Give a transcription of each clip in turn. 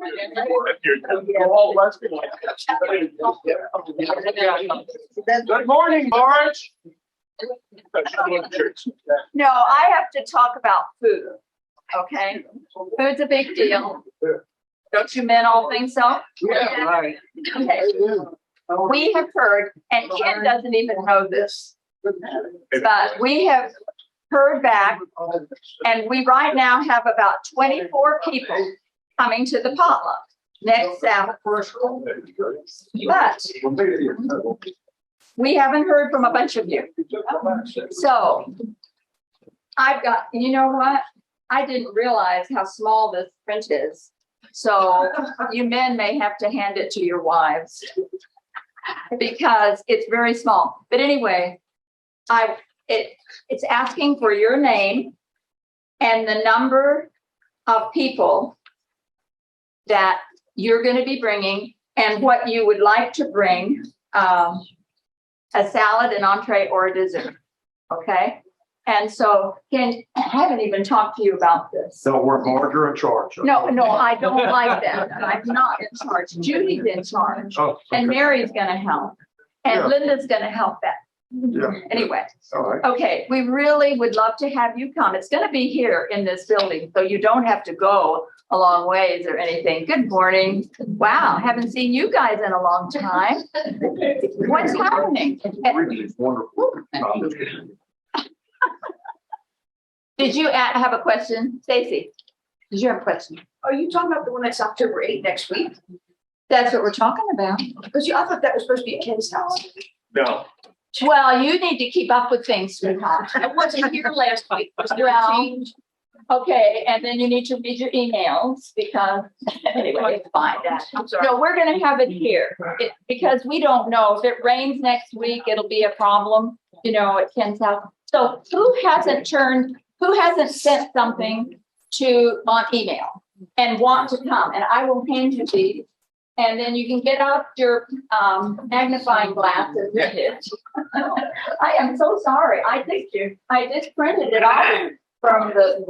Good morning, Marge. No, I have to talk about food. Okay, food's a big deal. Don't you men all think so? Yeah, right. Okay. We have heard, and Ken doesn't even know this, but we have heard back, and we right now have about 24 people coming to the potluck next Sabbath. But we haven't heard from a bunch of you. So I've got, you know what? I didn't realize how small this print is. So you men may have to hand it to your wives because it's very small. But anyway, it's asking for your name and the number of people that you're going to be bringing and what you would like to bring, a salad, an entree, or a dessert. Okay. And so, Ken, I haven't even talked to you about this. Don't work hard, you're in charge. No, I don't like that. I'm not in charge. Judy's in charge. Oh, okay. And Mary's going to help. And Yeah. Linda's going to help that. Yeah. Anyway, All right. okay, we really would love to have you come. It's going to be here in this building, so you don't have to go a long ways or anything. Good morning. Wow, haven't seen you guys in a long time. What's happening? It's wonderful. Did you have a question, Stacy? Did you have a question? Are you talking about the one that's October 8th next week? That's what we're talking about. Because I thought that was supposed to be at Ken's house. No. Well, you need to keep up with things, sweetheart. I wasn't here last week. Was there a Well, change? okay, and then you need to read your emails because, anyway, it's fine. I'm sorry. No, we're gonna have it here, because we don't know, if it rains next week, it'll be a problem, you know, at Ken's house. So who hasn't sent something on email and want to come? And I will hand you these, and then you can get out your magnifying glass and read it. I am so sorry, I just printed it off from the,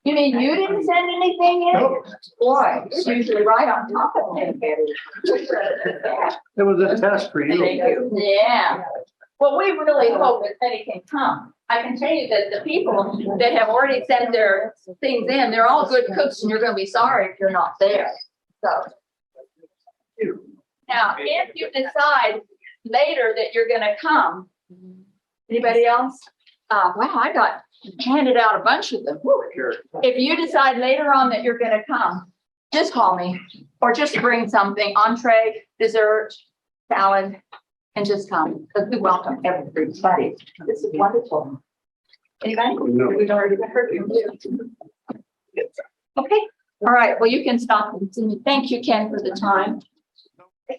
you mean you didn't send anything in? Nope. Boy, it's usually right on top of it. It was a test for you. Thank you. Yeah. Well, we really hope that many can come. I can tell you that the people that have already sent their things in, they're all good cooks, and you're going to be sorry if you're not there. So now, if you decide later that you're going to come, anybody else? Wow, I got handed out a bunch of them. Whew. If you decide later on that you're going to come, just call me or just bring something, entree, dessert, salad, and just come, because we welcome everybody. This is wonderful. Anybody? No. We've already heard you. Okay. All right. Well, you can stop and see me. Thank you, Ken, for the time.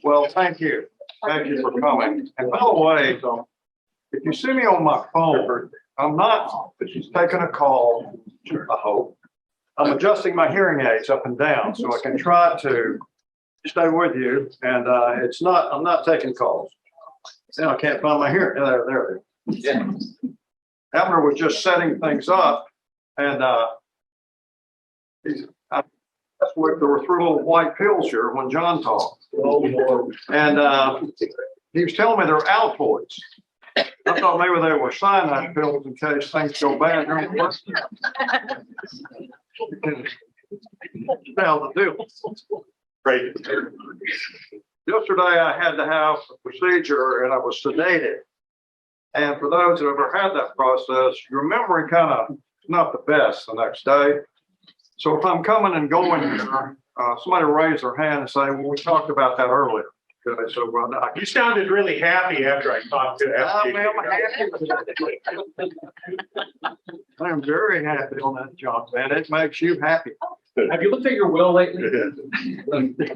Well, thank you. Thank you for coming. And by the way, if you see me on my phone, I'm not taking a call, I hope. I'm adjusting my hearing aids up and down so I can try to stay with you. And I'm not taking calls. Now I can't find my hearing. There. Yeah. Abner was just setting things up, and that's where there were 3 little white pills here when John talked. And he was telling me they're Altoids. I thought maybe they were cyanide pills in case things go bad during the work. Now the deal. Great. Yesterday I had to have a procedure and I was sedated. And for those that have ever had that process, your memory kind of not the best the next day. So if I'm coming and going here, somebody raise their hand and say, well, we talked about that earlier. Okay, so well, You sounded really happy after I talked to I'm you. happy. I am very happy on that job, man. It makes you happy. Have you looked at your will lately?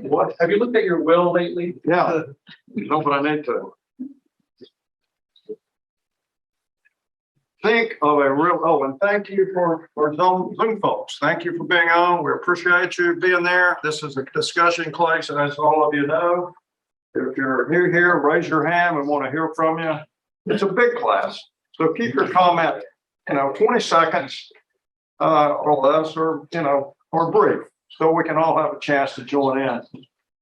What? Have you looked at your will lately? Yeah, no, but I need to. Think of a real, and thank you for Zoom folks. Thank you for being on. We appreciate you being there. This is a discussion place, and as all of you know, if you're new here, raise your hand. We want to hear from you. It's a big class, so keep your comment, 20 seconds or less, or or brief. so we can all have a chance to join in.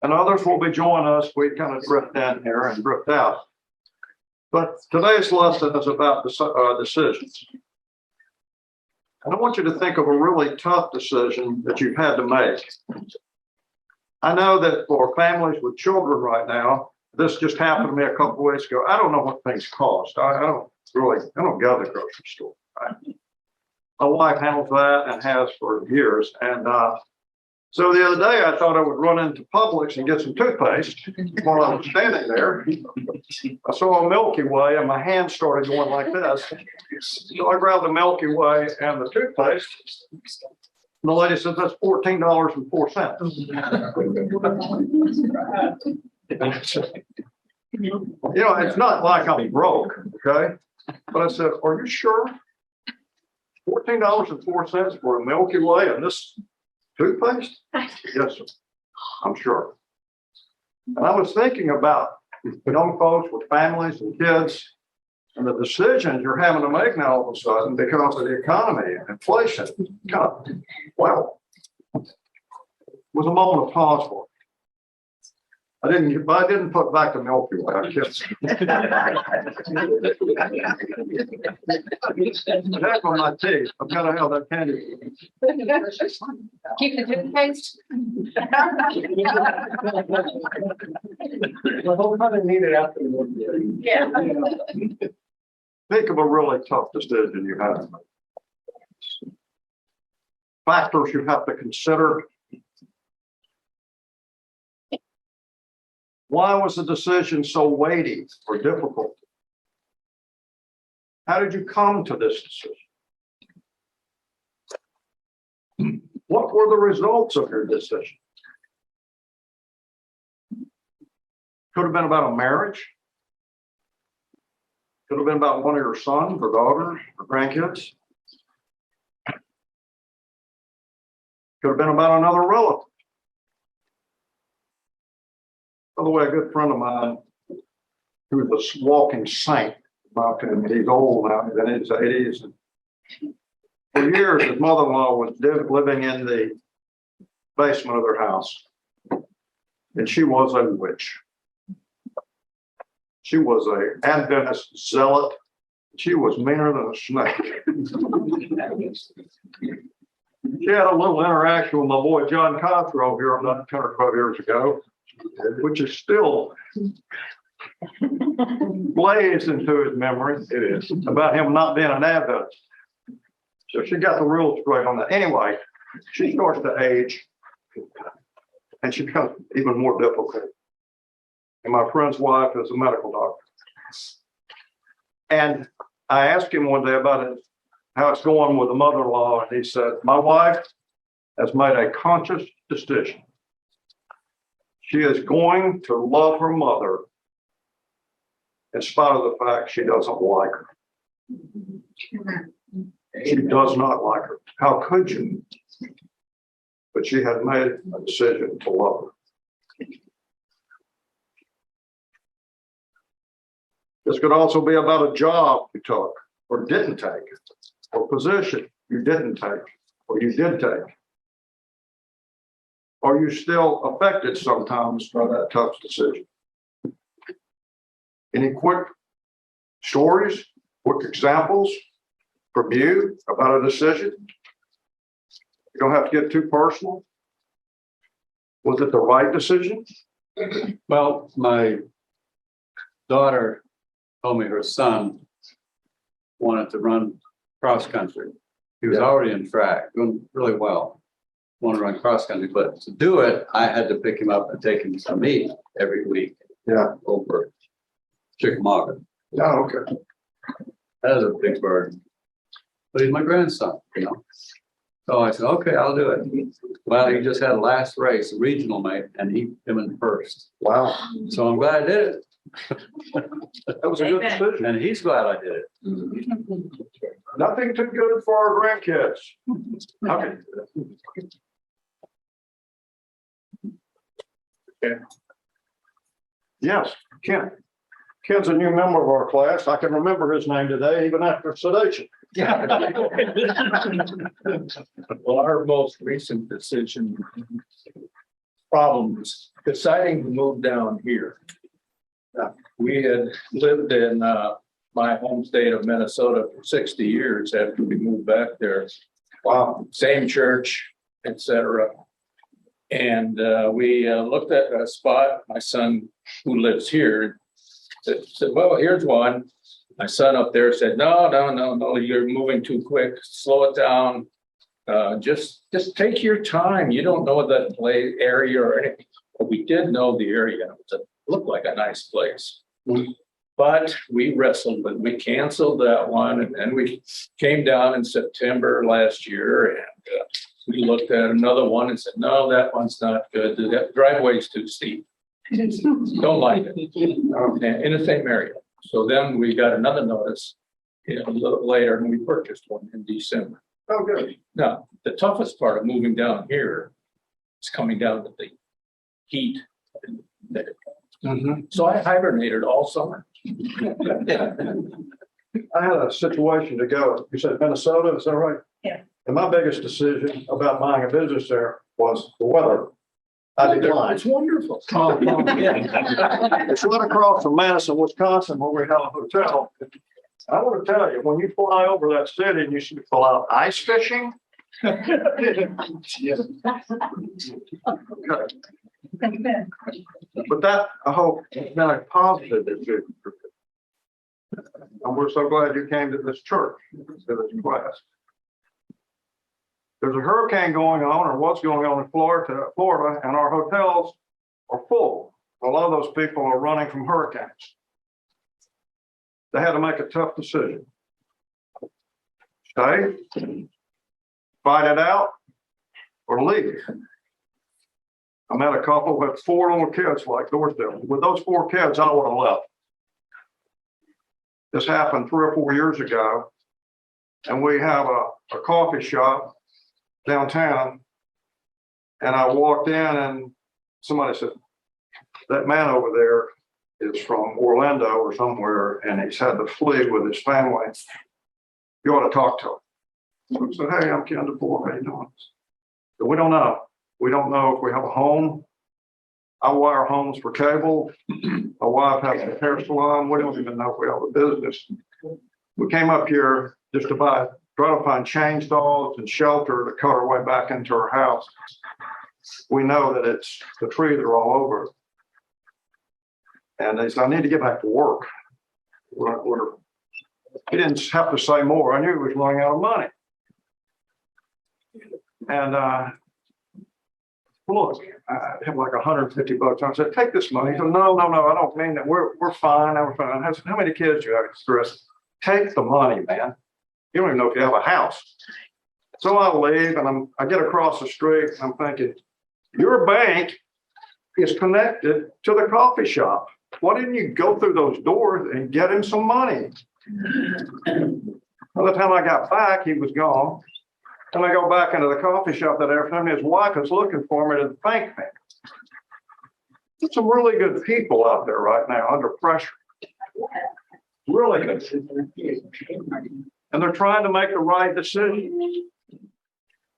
And others will be joining us. We kind of drift in here and drift out. But today's lesson is about decisions. And I want you to think of a really tough decision that you've had to make. I know that for families with children right now, this just happened to me a couple of weeks ago. I don't know what things cost. I don't go to the grocery store. Right? My wife handles that and has for years. And so the other day, I thought I would run into Publix and get some toothpaste. While I was standing there, I saw a Milky Way and my hand started going like this. So I grabbed the Milky Way and the toothpaste. And the lady said, that's $14.04. It's not like I'm broke, okay? But I said, are you sure? $14.04 for a Milky Way and this toothpaste? Yes, sir. I'm sure. And I was thinking about young folks with families and kids and the decisions you're having to make now all of a sudden because of the economy and inflation. God, wow. It was a moment of pause for me. I didn't put back the Milky Way. I guess. Heck on my teeth. I've got to have that candy. Keep the toothpaste. Yeah. Think of a really tough decision you have to make. Factors you have to consider. Why was the decision so weighty or difficult? How did you come to this decision? What were the results of your decision? Could have been about a marriage. Could have been about one of your sons or daughters or grandkids. Could have been about another relative. By the way, a good friend of mine, who was a walking saint, he's old now, he's in his 80s. And for years, his mother-in-law was living in the basement of their house. And she was a witch. She was an Adventist zealot. She was meaner than a snake. She had a little interaction with my boy John Cosgrove here about 10 or 12 years ago, which is still blazed into his memory. It is about him not being an Adventist. So she got the rules straight on that. Anyway, she starts to age and she becomes even more difficult. And my friend's wife is a medical doctor. And I asked him one day about it, how it's going with the mother-in-law. And he said, my wife has made a conscious decision. She is going to love her mother in spite of the fact she doesn't like her. She does not like her. How could you? But she had made a decision to love her. This could also be about a job you took or didn't take, or position you didn't take or you did take. Are you still affected sometimes by that tough decision? Any quick stories, quick examples from you about a decision? You don't have to get too personal. Was it the right decision? Well, my daughter told me her son wanted to run cross country. He was already in track, doing really well. Want to run cross country, but to do it, I had to pick him up and take him to meet every week. Yeah. Over Chickamauga. Yeah, okay. That is a big burden. But he's my grandson, So I said, okay, I'll do it. Well, he just had a last race, a regional mate, and he came in first. Wow. So I'm glad I did it. That was a good decision. And he's glad I did it. Nothing too good for our grandkids. Okay. Yes, Ken. Ken's a new member of our class. I can remember his name today, even after sedation. Well, our most recent decision problems deciding to move down here. We had lived in my home state of Minnesota for 60 years after we moved back there. Wow. Same church, etc. And we looked at a spot. My son, who lives here, said, well, here's one. My son up there said, no, you're moving too quick. Slow it down. Just take your time. You don't know that play area or anything. But we did know the area. It looked like a nice place. But we wrestled with, we canceled that one. And then we came down in September last year and we looked at another one and said, no, that one's not good. The driveway's too steep. Don't like it. In the same area. So then we got another notice a little later and we purchased one in December. Oh, good. Now, the toughest part of moving down here is coming down to the heat. So I hibernated all summer. I had a situation to go. You said Minnesota, is that right? Yeah. And my biggest decision about buying a business there was the weather. I declined. It's wonderful. It's right across from Madison, Wisconsin, where we have a hotel. I want to tell you, when you fly over that city and you should pull out ice fishing. But that, I hope, has been a positive decision. And we're so glad you came to this church, to this class. There's a hurricane going on, or what's going on in Florida, and our hotels are full. A lot of those people are running from hurricanes. They had to make a tough decision. Stay, fight it out, or leave. I met a couple with 4 little kids like yours do. With those 4 kids, I would have left. This happened 3 or 4 years ago, and we have a coffee shop downtown, and I walked in and somebody said, that man over there is from Orlando or somewhere, and he's had to flee with his family. You ought to talk to him. So I said, hey, I'm Ken DeFoor. How you doing? So we don't know. We don't know if we have a home. I wire homes for cable. My wife has a hair salon. We don't even know if we have a business. We came up here just to try to find chainsaws and shelter to cut our way back into our house. We know that the trees are all over. And they said, I need to get back to work. He didn't have to say more. I knew he was running out of money. And look, I have like $150. I said, take this money. He said, no, I don't mean that. We're fine. We're fine. I said, how many kids do you have? Stress. Take the money, man. You don't even know if you have a house. So I leave and I get across the street and I'm thinking, your bank is connected to the coffee shop. Why didn't you go through those doors and get him some money? By the time I got back, he was gone. And I go back into the coffee shop that afternoon. His wife is looking for me to thank me. There's some really good people out there right now under pressure. Really good. And they're trying to make the right decision.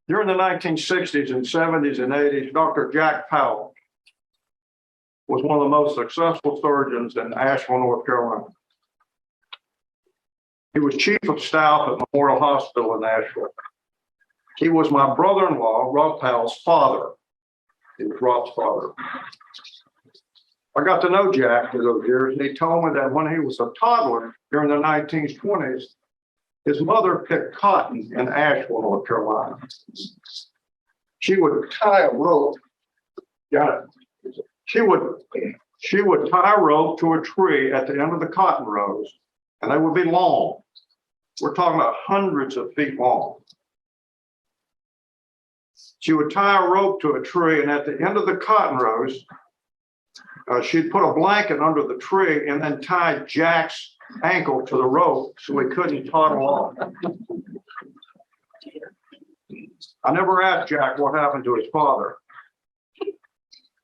During the 1960s and 70s and 80s, Dr. Jack Powell was one of the most successful surgeons in Asheville, North Carolina. He was chief of staff at Memorial Hospital in Asheville. He was my brother-in-law, Rob Powell's father. He was Rob's father. I got to know Jack for those years, and he told me that when he was a toddler during the 1920s, his mother picked cotton in Asheville, North Carolina. She would tie a rope. Got it. She would tie a rope to a tree at the end of the cotton rows, and they would be long. We're talking about hundreds of feet long. She would tie a rope to a tree, and at the end of the cotton rows, she'd put a blanket under the tree and then tie Jack's ankle to the rope so he couldn't toddle off. I never asked Jack what happened to his father,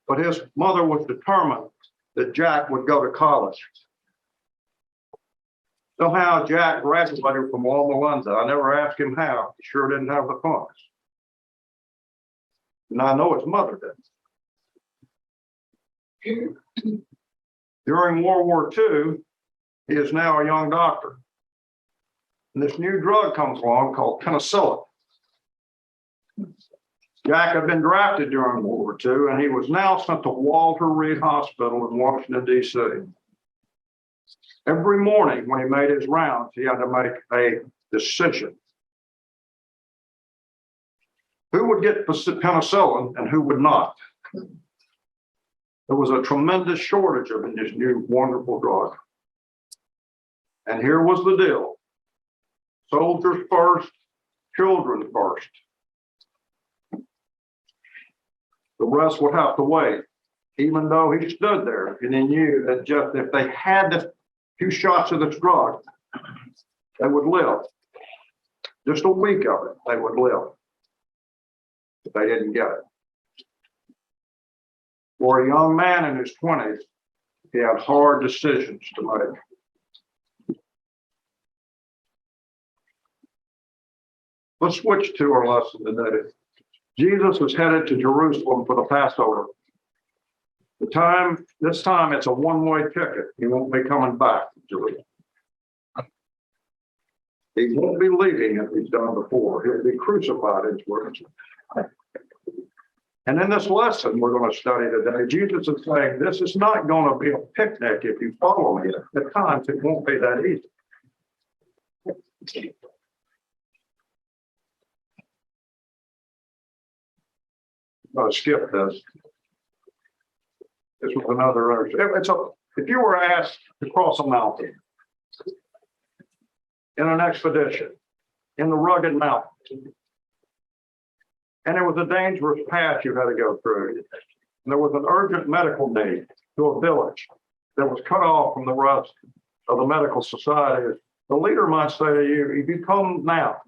but his mother was determined that Jack would go to college. Somehow Jack graduated from Loma Linda. I never asked him how. He sure didn't have the funds. And I know his mother did. During World War II, he is now a young doctor. And this new drug comes along called penicillin. Jack had been drafted during World War II, and he was now sent to Walter Reed Hospital in Washington, D.C. Every morning when he made his rounds, he had to make a decision. Who would get penicillin and who would not? There was a tremendous shortage of this new wonderful drug. And here was the deal. Soldiers first, children first. The rest would have to wait, even though he stood there and he knew that just if they had the few shots of this drug, they would live. Just a week of it, they would live. But they didn't get it. For a young man in his 20s, he had hard decisions to make. Let's switch to our lesson today. Jesus was headed to Jerusalem for the Passover. This time it's a one-way ticket. He won't be coming back to Jerusalem. He won't be leaving as he's done before. He'll be crucified in Jerusalem. And in this lesson we're going to study today, Jesus is saying this is not going to be a picnic if you follow me. At times it won't be that easy. I'll skip this. This was another. If you were asked to cross a mountain in an expedition in the rugged mountains, and it was a dangerous path you had to go through, and there was an urgent medical need to a village that was cut off from the rest of the medical society, the leader might say to you, if you come now,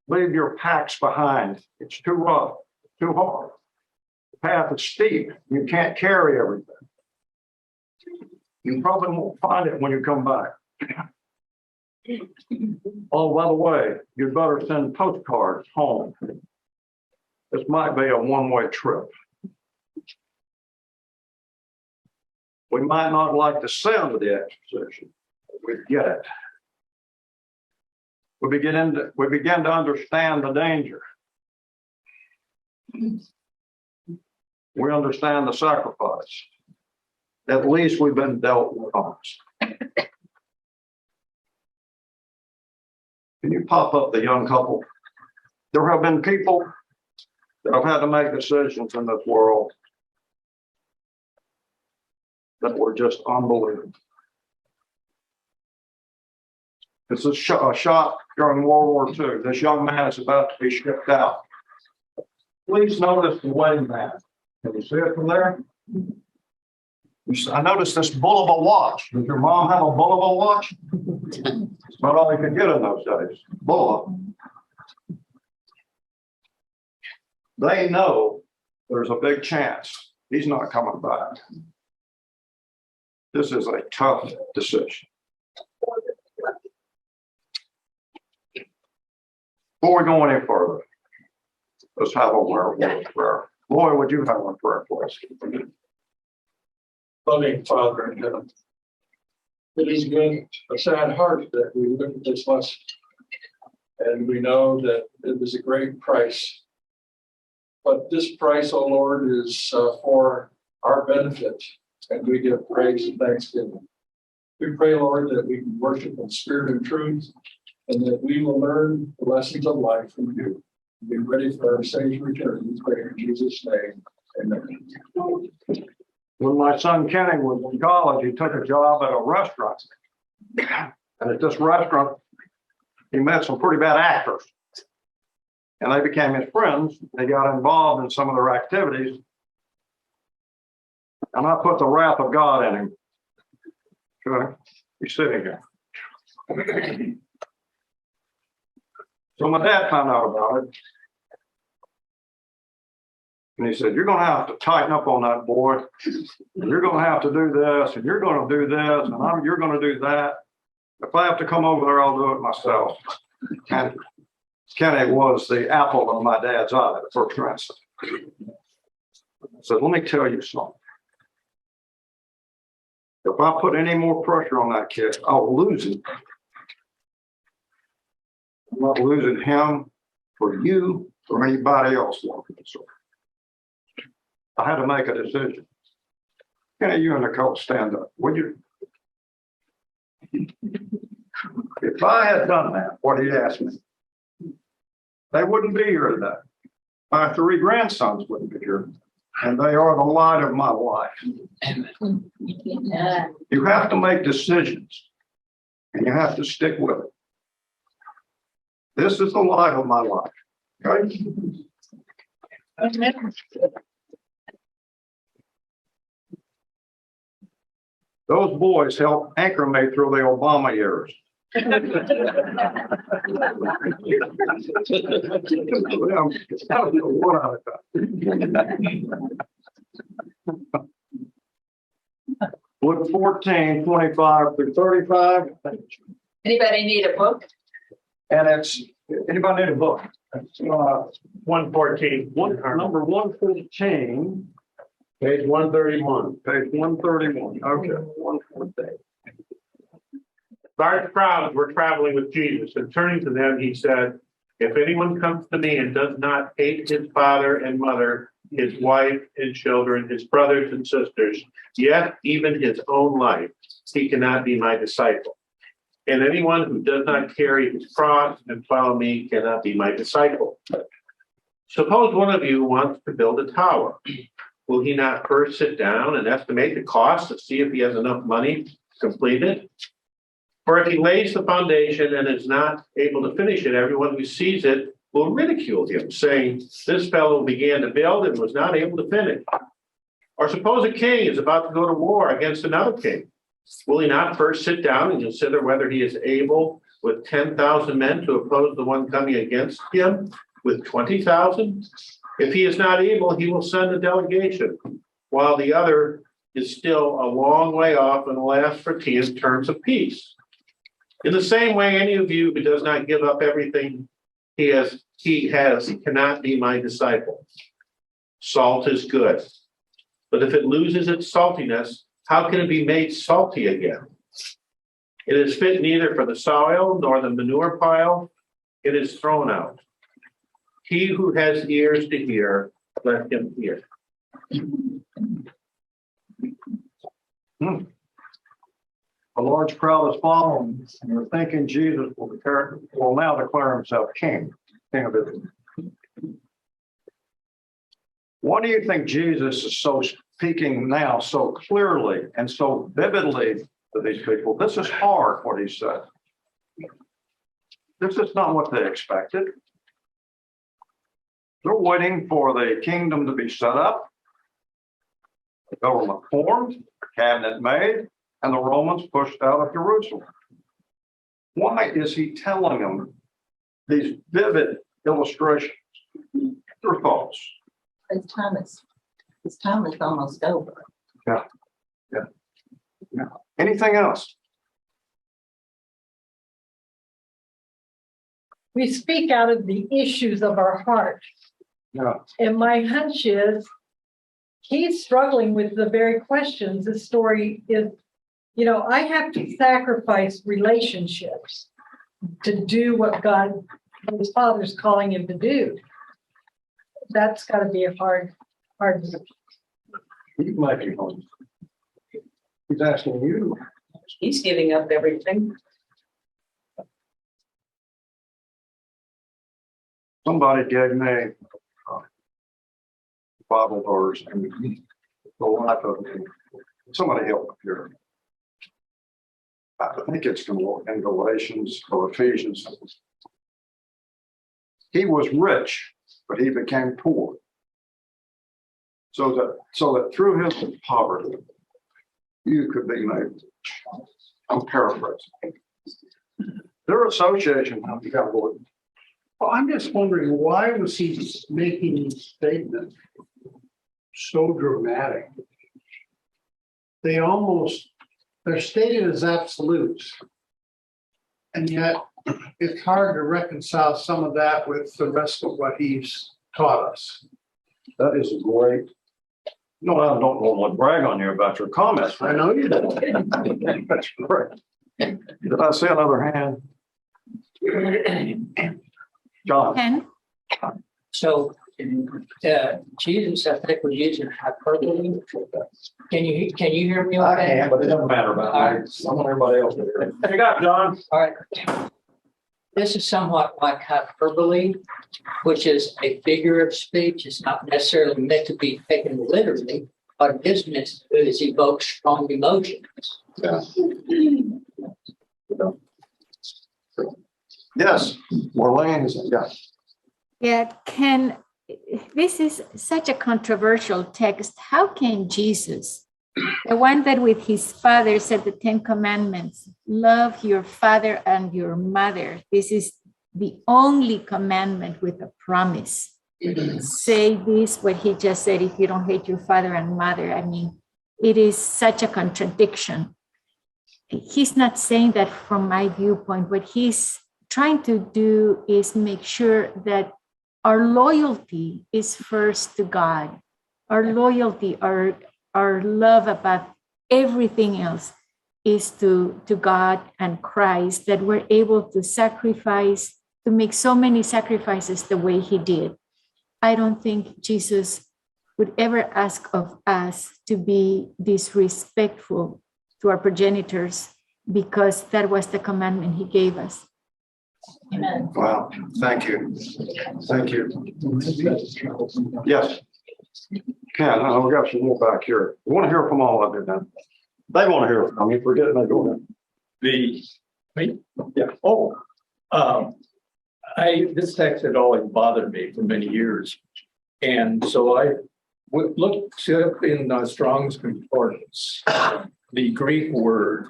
leave your packs behind. It's too rough, too hard. The path is steep. You can't carry everything. You probably won't find it when you come back. Oh, by the way, you'd better send postcards home. This might be a one-way trip. We might not like the sound of the exposition, but we get it. We begin to understand the danger. We understand the sacrifice. At least we've been dealt with honest. Can you pop up the young couple? There have been people that have had to make decisions in this world that were just unbelievable. This is a shot during World War II. This young man is about to be shipped out. Please notice the wedding band. Can you see it from there? I noticed this Bulova watch. Does your mom have a Bulova watch? It's about all you could get in those days. Bulova. They know there's a big chance he's not coming back. This is a tough decision. Before we go any further, let's have a word of prayer. Boy, would you have a prayer for us? Loving Father in heaven, it has been a sad heart that we look at this lesson, and we know that it was a great price. But this price, oh Lord, is for our benefit, and we give praise and thanksgiving. We pray, Lord, that we can worship in spirit and truth, and that we will learn the lessons of life from you. Be ready for our Savior's return. We pray in Jesus' name. Amen. When my son Kenny was in college, he took a job at a restaurant. And at this restaurant, he met some pretty bad actors. And they became his friends. They got involved in some of their activities. And I put the wrath of God in him. Okay? He's sitting here. So my dad found out about it. And he said, you're going to have to tighten up on that boy. And you're going to have to do this, and you're going to do this, and you're going to do that. If I have to come over there, I'll do it myself. And Kenny was the apple of my dad's eye at first glance. So let me tell you something. If I put any more pressure on that kid, I'll lose him. I'm not losing him for you or anybody else. I had to make a decision. Kenny, you and Nicole, stand up, would you? If I had done that, what he asked me, they wouldn't be here today. My 3 grandsons wouldn't be here, and they are the light of my life. You have to make decisions, and you have to stick with it. This is the light of my life. Okay? Those boys helped anchor me through the Obama years. I don't know what I've done. Look, 14, 25 through 35. Anybody need a book? And it's, anybody need a book? 114. Number 114. Page 131. Page 131. Okay, 114. Large crowds were traveling with Jesus, and turning to them, he said, if anyone comes to me and does not hate his father and mother, his wife and children, his brothers and sisters, yet even his own life, he cannot be my disciple. And anyone who does not carry his cross and follow me cannot be my disciple. Suppose one of you wants to build a tower. Will he not first sit down and estimate the cost to see if he has enough money to complete it? For if he lays the foundation and is not able to finish it, everyone who sees it will ridicule him, saying, this fellow began to build and was not able to finish. Or suppose a king is about to go to war against another king. Will he not first sit down and consider whether he is able with 10,000 men to oppose the one coming against him with 20,000? If he is not able, he will send a delegation, while the other is still a long way off and will ask for terms of peace. In the same way, any of you who does not give up everything he cannot be my disciple. Salt is good, but if it loses its saltiness, how can it be made salty again? It is fit neither for the soil nor the manure pile. It is thrown out. He who has ears to hear, let him hear. A large crowd is following, and you're thinking Jesus will now declare himself king of Israel. What do you think Jesus is so speaking now so clearly and so vividly to these people? This is hard, what he said. This is not what they expected. They're waiting for the kingdom to be set up, the government formed, the cabinet made, and the Romans pushed out of Jerusalem. Why is he telling them these vivid illustrations? Their thoughts. His time is almost over. Yeah. Anything else? We speak out of the issues of our heart. Yeah. And my hunch is he's struggling with the very questions. The story is, I have to sacrifice relationships to do what his father's calling him to do. That's got to be a hard. He might be home. He's asking you. He's giving up everything. Somebody gave me Bible verse and the life of somebody help me here. I think it's in Galatians or Ephesians. He was rich, but he became poor. So that through his poverty, you could be made rich. I'm paraphrasing. Their association, Well, I'm just wondering, why was he making these statements so dramatic? They're stated as absolutes. And yet it's hard to reconcile some of that with the rest of what he's taught us. That is a great. No, I don't want to brag on you about your comments. I know you did. That's great. Did I see another hand? John, Ken? So, Jesus, I think, was using hyperbole. Can you hear me I okay? can, but it doesn't matter about me. I want everybody else to hear. You got it, John. All right. This is somewhat like hyperbole, which is a figure of speech. It's not necessarily meant to be taken literally. What it is meant to do is evoke strong emotions. Yeah. Yes, Marlene is, yeah. Yeah, Ken, this is such a controversial text. How can Jesus, the one that with his father said the 10 commandments, love your father and your mother. This is the only commandment with a promise. Say this, what he just said, if you don't hate your father and mother. I mean, it is such a contradiction. He's not saying that from my viewpoint. What he's trying to do is make sure that our loyalty is first to God. Our loyalty, our love about everything else is to God and Christ, that we're able to sacrifice, to make so many sacrifices the way he did. I don't think Jesus would ever ask of us to be disrespectful to our progenitors because that was the commandment he gave us. Amen. Wow, thank you. Thank you. Yes. Ken, we got some more back here. We want to hear from all of you now. They want to hear from you. Forget it, they go ahead. Me? Yeah. Oh, this text had always bothered me for many years. And so I looked up in Strong's Concordance, the Greek word,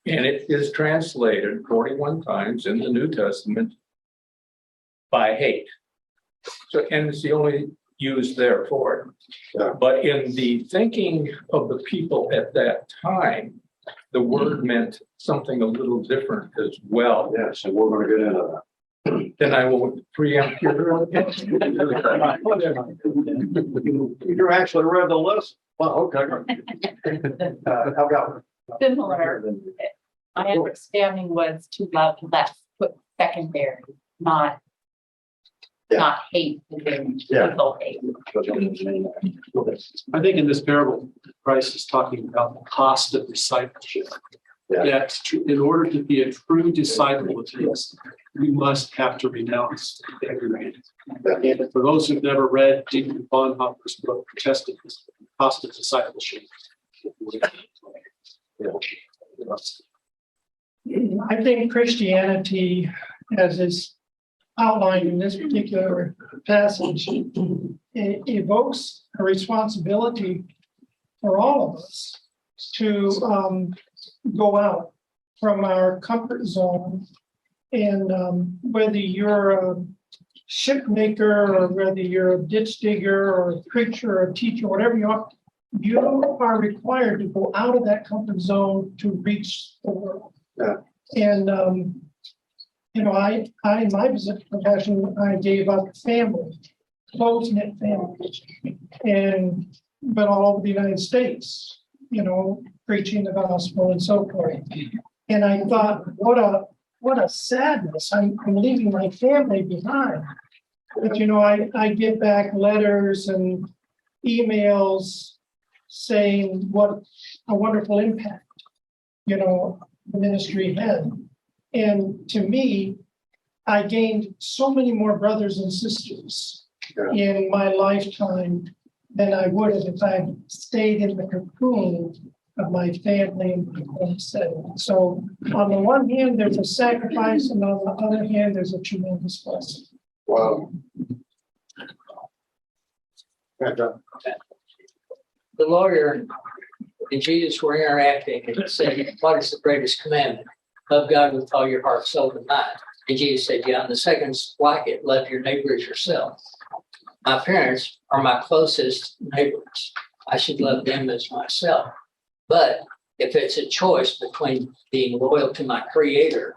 and it is translated 41 times in the New Testament by hate. So, and it's the only used there for it. Yeah. But in the thinking of the people at that time, the word meant something a little different as well. Yes, and we're going to get into that. Then I will preempt your. You actually read the list? Well, okay. How about? Similar. My understanding was to love less, put secondary, not hate. Yeah. People hate. I think in this parable, Christ is talking about the cost of discipleship. Yeah. That in order to be a true disciple of his, we must have to renounce everything. And for those who've never read Dietrich Bonhoeffer's book, Protestant, Cost of Discipleship. I think Christianity, as is outlined in this particular passage, it evokes a responsibility for all of us to go out from our comfort zone. And whether you're a ship maker or whether you're a ditch digger or a preacher or a teacher, whatever you are required to go out of that comfort zone to reach the world. Yeah. And I in my profession, I gave up family, close-knit family, but all over the United States, preaching the gospel and so forth. And I thought, what a sadness. I'm leaving my family behind. But I get back letters and emails saying what a wonderful impact, the ministry had. And to me, I gained so many more brothers and sisters in my lifetime than I would have if I had stayed in the cocoon of my family and my home setting. So on the one hand, there's a sacrifice, and on the other hand, there's a tremendous blessing. Wow. The lawyer and Jesus were interacting and said, what is the greatest commandment? Love God with all your heart, soul, and mind. And Jesus said, yeah, and the second's like it, love your neighbor as yourself. My parents are my closest neighbors. I should love them as myself. But if it's a choice between being loyal to my creator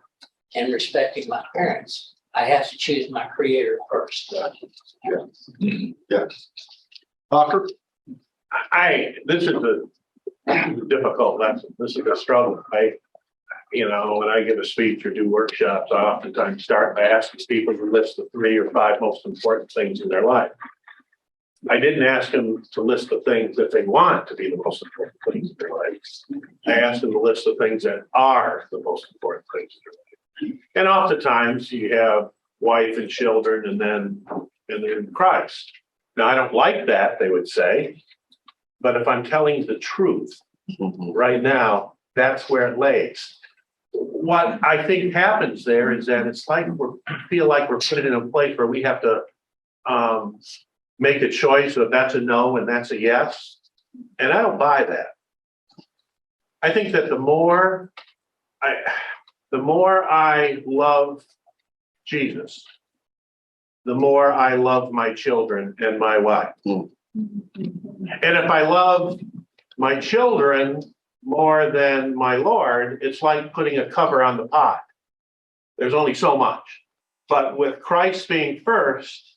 and respecting my parents, I have to choose my creator first. Yes. Doctor? This is a difficult lesson. This is a struggle. When I give a speech or do workshops, I oftentimes start by asking people to list the 3 or 5 most important things in their life. I didn't ask them to list the things that they want to be the most important things in their life. I asked them to list the things that are the most important things in their life. And oftentimes you have wife and children and then Christ. Now, I don't like that, they would say, but if I'm telling the truth right now, that's where it lays. What I think happens there is that it's like we feel like we're put in a place where we have to make a choice of that's a no and that's a yes. And I don't buy that. I think that the more I love Jesus, the more I love my children and my wife. And if I love my children more than my Lord, it's like putting a cover on the pot. There's only so much. But with Christ being first,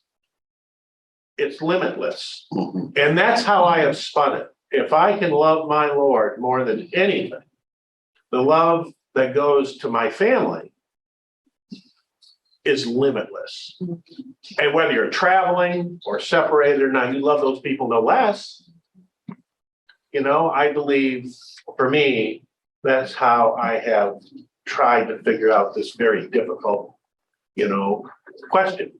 it's limitless. And that's how I have spun it. If I can love my Lord more than anything, the love that goes to my family is limitless. And whether you're traveling or separated or not, you love those people no less. I believe for me, that's how I have tried to figure out this very difficult, question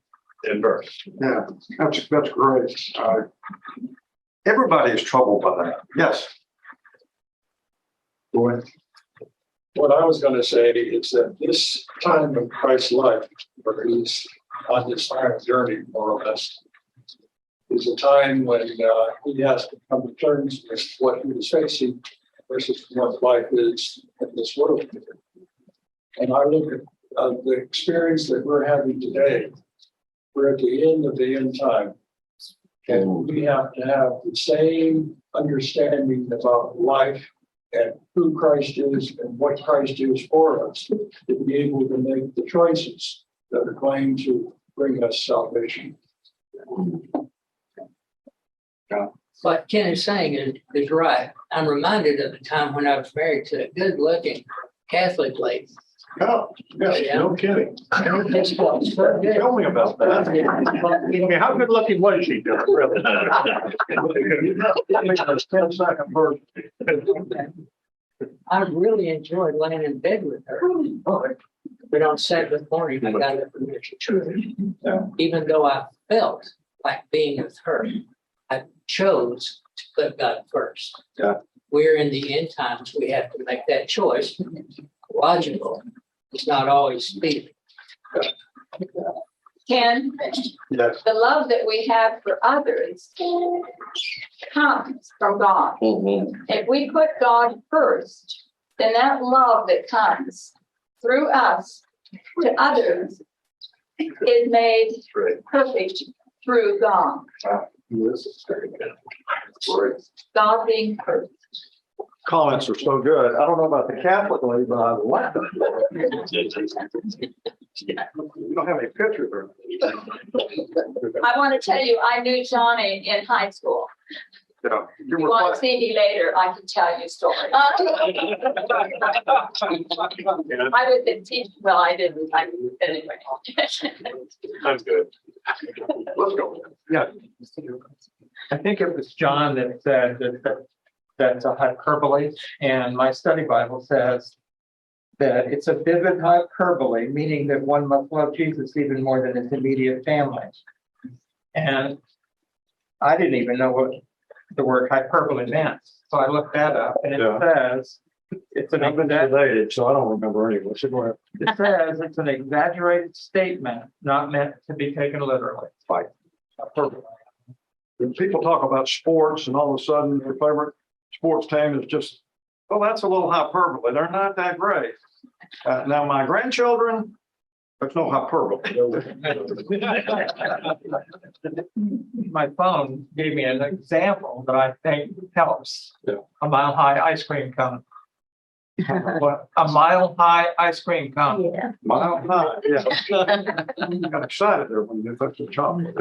and verse. Yeah, that's great. Everybody is troubled by that. Yes. Go ahead. What I was going to say is that this time of Christ's life, where he's on this final journey, more or less, is a time when he has to come to terms with what he was facing versus what life is in this world. And I look at the experience that we're having today. We're at the end of the end time. And we have to have the same understanding about life and who Christ is and what Christ is for us to be able to make the choices that are going to bring us salvation. What Ken is saying is right. I'm reminded of the time when I was married to a good-looking Catholic lady. Oh, yes, Yeah. no kidding. Tell Tell me about that. How good looking was she, really? That makes a 10-second version. I really enjoyed laying in bed with her. But on Sabbath morning, I got up and went to church. Even though I felt like being with her, I chose to put God first. Yeah. We're in the end times. We have to make that choice. Logical. It's not always speedy. Ken, Yes. the love that we have for others comes from God. If we put God first, then that love that comes through us to others is made perfect through God. God being first. Comments are so good. I don't know about the Catholic lady, but I laugh. You don't have any pictures or I want to tell you, I knew Johnny in high school. yeah. If you want to see me later, I can tell you stories. I was in teaching. Well, I didn't. Anyway. I'm good. Let's go. Yeah. I think it was John that said that that's a hyperbole, and my study Bible says that it's a vivid hyperbole, meaning that one must love Jesus even more than his immediate family. And I didn't even know what the word hyperbole meant, so I looked that up, and it says it's an related, so I don't remember anyway. So go ahead. It says it's an exaggerated statement, not meant to be taken literally. Right. Hyperbole. When people talk about sports and all of a sudden their favorite sports team is just, oh, that's a little hyperbole. They're not that great. Now, my grandchildren, there's no hyperbole. My phone gave me an example that I think helps. A Mile High ice cream cone. A mile high ice cream cone. Yeah. Mile high, yeah. Got excited there when you took the chocolate.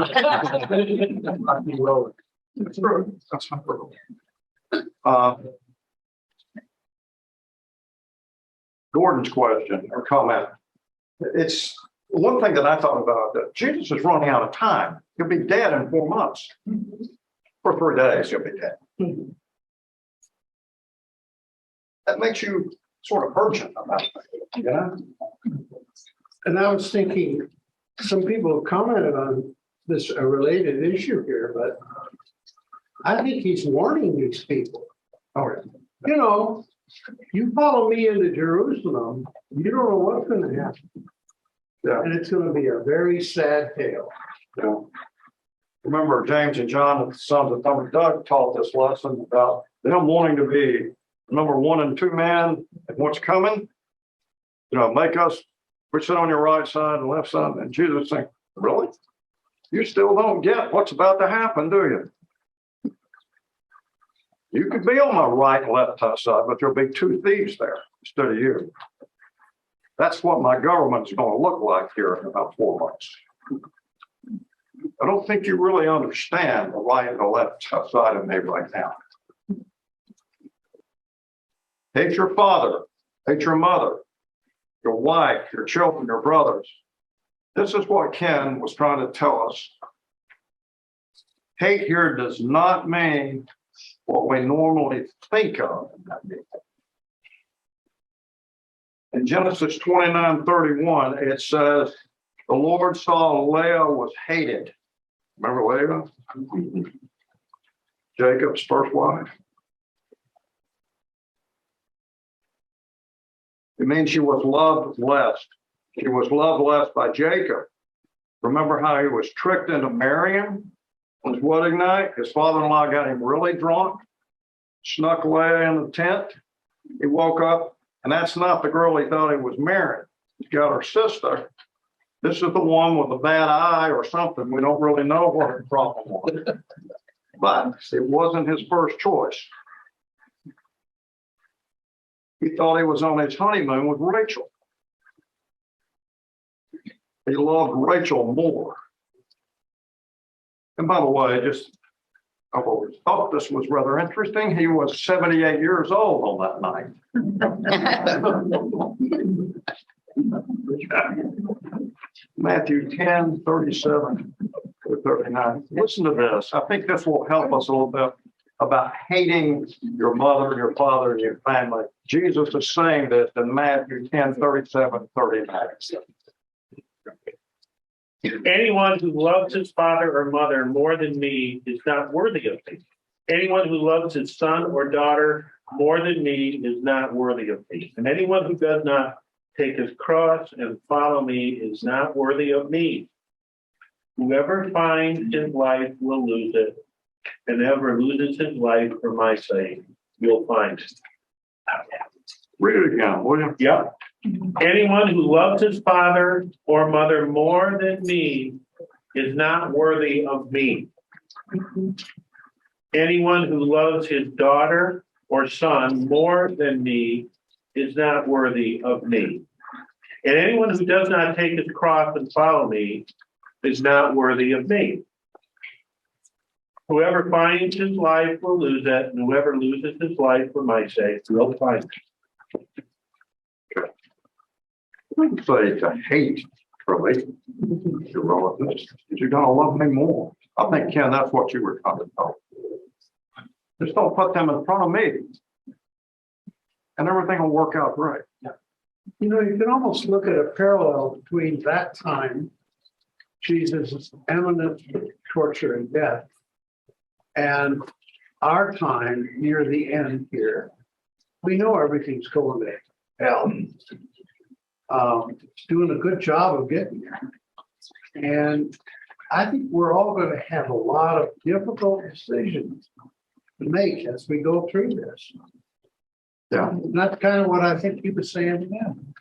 It's true. That's not true. Gordon's question or comment. It's one thing that I thought about, that Jesus is running out of time. He'll be dead in 4 months. For 3 days, he'll be dead. That makes you sort of urgent about it, you know? And I was thinking, some people have commented on this, a related issue here, but I think he's warning these people. Oh, yeah. You know, you follow me into Jerusalem, you don't know what's gonna happen. Yeah. And it's gonna be a very sad tale. Yeah. Remember, James and John, the sons of Thunder, Doug taught this lesson about them wanting to be number 1 and 2 man and what's coming. You know, make us, we sit on your right side and left side. And Jesus saying, really? You still don't get what's about to happen, do you? You could be on my right and left side, but there'll be 2 thieves there instead of you. That's what my government is going to look like here in about 4 months. I don't think you really understand the right and the left side of me right now. Hate your father, hate your mother, your wife, your children, your brothers. This is what Ken was trying to tell us. Hate here does not mean what we normally think of. In Genesis 29:31, it says, the Lord saw Leah was hated. Remember Leah? Jacob's first wife. It means she was loved less. She was loved less by Jacob. Remember how he was tricked into marrying on his wedding night? His father-in-law got him really drunk, snuck Leah in the tent. He woke up, and that's not the girl he thought he was marrying. He's got her sister. This is the one with the bad eye or something. We don't really know what her problem was. But it wasn't his first choice. He thought he was on his honeymoon with Rachel. He loved Rachel more. And by the way, I've always thought this was rather interesting. He was 78 years old on that night. Matthew 10:37-39. Listen to this. I think this will help us a little bit about hating your mother, your father, and your family. Jesus is saying this in Matthew 10:37-39. Anyone who loves his father or mother more than me is not worthy of me. Anyone who loves his son or daughter more than me is not worthy of me. And anyone who does not take his cross and follow me is not worthy of me. Whoever finds his life will lose it, and whoever loses his life for my sake will find it. Read it again, will you? Yep. Anyone who loves his father or mother more than me is not worthy of me. Anyone who loves his daughter or son more than me is not worthy of me. And anyone who does not take his cross and follow me is not worthy of me. Whoever finds his life will lose it, and whoever loses his life for my sake will find it. I wouldn't say to hate, really, your relatives. You're going to love me more. I think, Ken, that's what you were trying to tell. Just don't put them in front of me, and everything will work out great. You know, you can almost look at a parallel between that time, Jesus' imminent torture and death, and our time near the end here. We know everything's going to hell. It's doing a good job of getting there. And I think we're all going to have a lot of difficult decisions to make as we go through this. Yeah. And that's kind of what I think he was saying then.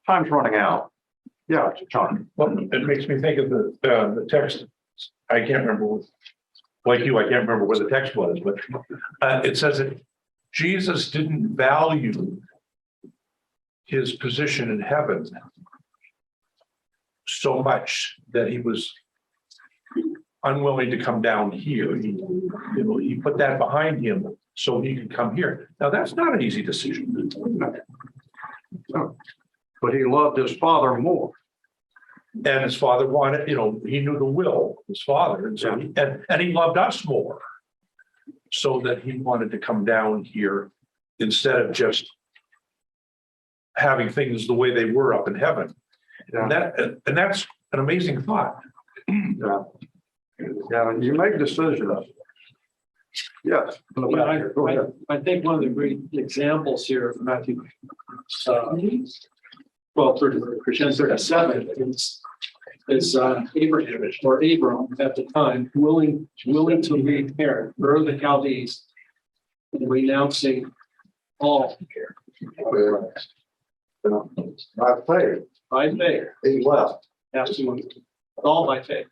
Time's running out. Yeah, John. Well, it makes me think of the text. I can't remember, like you, I can't remember where the text was, but it says that Jesus didn't value his position in heaven so much that he was unwilling to come down here. He put that behind him so he could come here. Now, that's not an easy decision. But he loved his father more. And his father wanted, he knew the will of his father, and so and he loved us more. So that he wanted to come down here instead of just having things the way they were up in heaven. And that's an amazing thought. Yeah, you make decisions. Yes. Go ahead. I think one of the great examples here of Matthew 12:37 is Abraham or Abram at the time willing to leave Haran, Ur the Chaldees, and renouncing all care. By faith. By faith. He left. Absolutely. All by faith.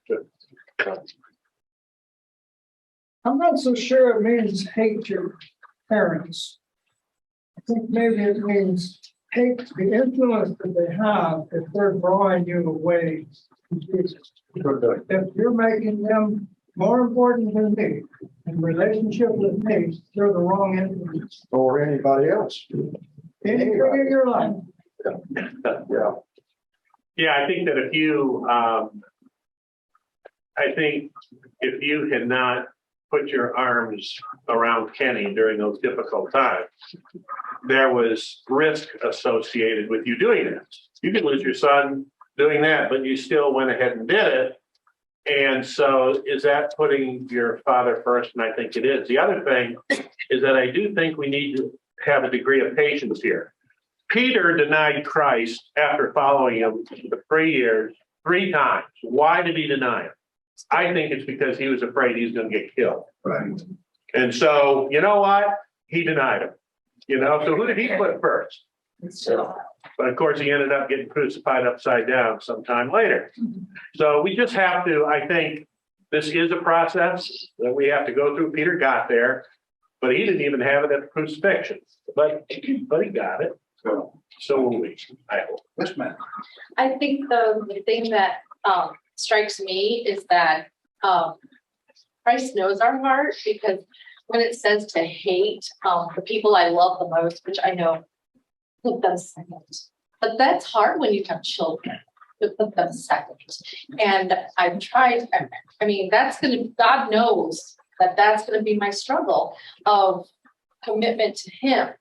I'm not so sure it means hate your parents. I think maybe it means hate the influence that they have if they're drawing you away from Jesus. If you're making them more important than me in relationship with me, they're the wrong influence. Or anybody else. Anybody in your life. Yeah. Yeah, I think that if you had not put your arms around Kenny during those difficult times, there was risk associated with you doing it. You could lose your son doing that, but you still went ahead and did it. And so is that putting your father first? And I think it is. The other thing is that I do think we need to have a degree of patience here. Peter denied Christ after following him for 3 years, 3 times. Why did he deny him? I think it's because he was afraid he was going to get killed. Right. And so, you know what? He denied him. So who did he put first? But of course, he ended up getting crucified upside down sometime later. So we just have to, I think this is a process that we have to go through. Peter got there, but he didn't even have it at the crucifixion. But he got it. So will we, I hope. Yes, ma'am. I think the thing that strikes me is that Christ knows our heart, because when it says to hate the people I love the most, which I know put them second, but that's hard when you have children to put them second. And I've tried, God knows that that's going to be my struggle of commitment to him,